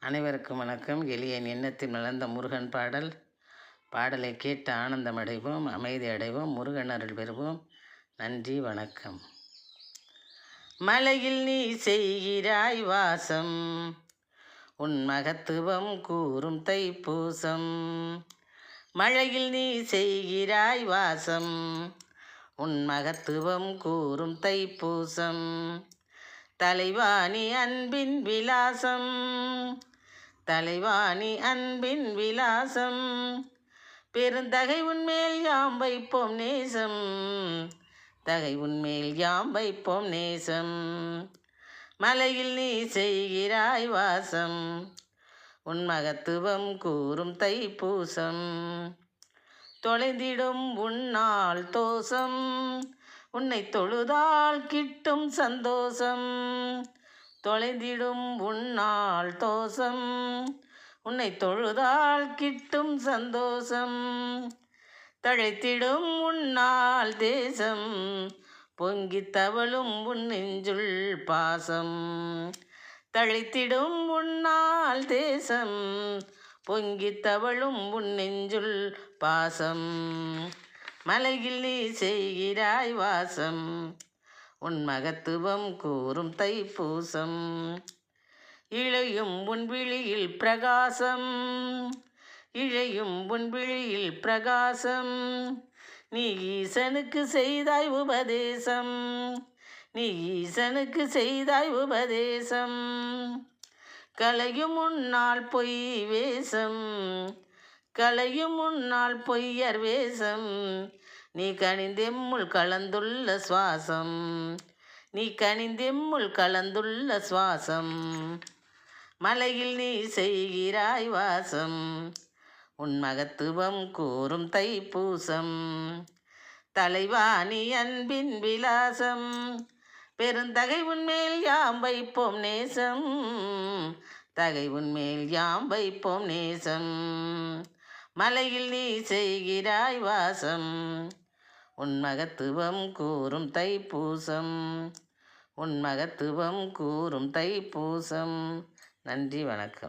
அனைவருக்கும் வணக்கம். எளியன் எண்ணத்தில் மலர்ந்த முருகன் பாடலை கேட்டு ஆனந்தம் அடைவோம், அமைதி அடைவோம், முருகன் அருள் பெறுவோம். நன்றி, வணக்கம். மலையில் நீ செய்கிறாய் வாசம், உன் மகத்துவம் கூறும் தைப்பூசம். மழையில் நீ செய்கிறாய் வாசம், உன் மகத்துவம் கூறும் தைப்பூசம். தலைவாணி அன்பின் விலாசம், தலைவாணி அன்பின் விலாசம். பெருந்தகை உன்மேல் யாம் வைப்போம் நேசம், தகை உன்மேல் யாம் வைப்போம் நேசம். மலையில் நீ செய்கிறாய் வாசம், உன் மகத்துவம் கூறும் தைப்பூசம். தொலைந்திடும் உன்னால் தோசம், உன்னை தொழுதால் கிட்டும் சந்தோஷம். தொலைந்திடும் உன்னால் தோசம், உன்னை தொழுதால் கிட்டும் சந்தோஷம். தழைத்திடும் உன்னால் தேசம், பொங்கித் தவழும் உன் நெஞ்சுள் பாசம். தழைத்திடும் உன்னால் தேசம், பொங்கித் தவழும் உன் நெஞ்சுள் பாசம். மலையில் நீ செய்கிறாய் வாசம், உன் மகத்துவம் கூறும் தைப்பூசம். இழையும் உன் விழியில் பிரகாசம், இழையும் உன் விழியில் பிரகாசம். நீ ஈசனுக்கு செய்தாய் உபதேசம், நீ ஈசனுக்கு செய்தாய் உபதேசம். கலையும் உன்னால் பொய் வேஷம், கலையும் உன்னால் பொய்யர் வேஷம். நீ கனிந்தெம்முள் கலந்துள்ள சுவாசம், நீ கனிந்தெம்முள் கலந்துள்ள சுவாசம். மலையில் நீ செய்கிறாய் வாசம், உன் மகத்துவம் கூறும் தைப்பூசம். தலைவாணி அன்பின் விலாசம், பெருந்தகை உன்மேல் யாம் வைப்போம் நேசம், தகை உன்மேல் யாம் வைப்போம் நேசம். மலையில் நீ செய்கிறாய் வாசம், உன் மகத்துவம் கூறும் தைப்பூசம், உன் மகத்துவம் கூறும் தைப்பூசம். நன்றி, வணக்கம்.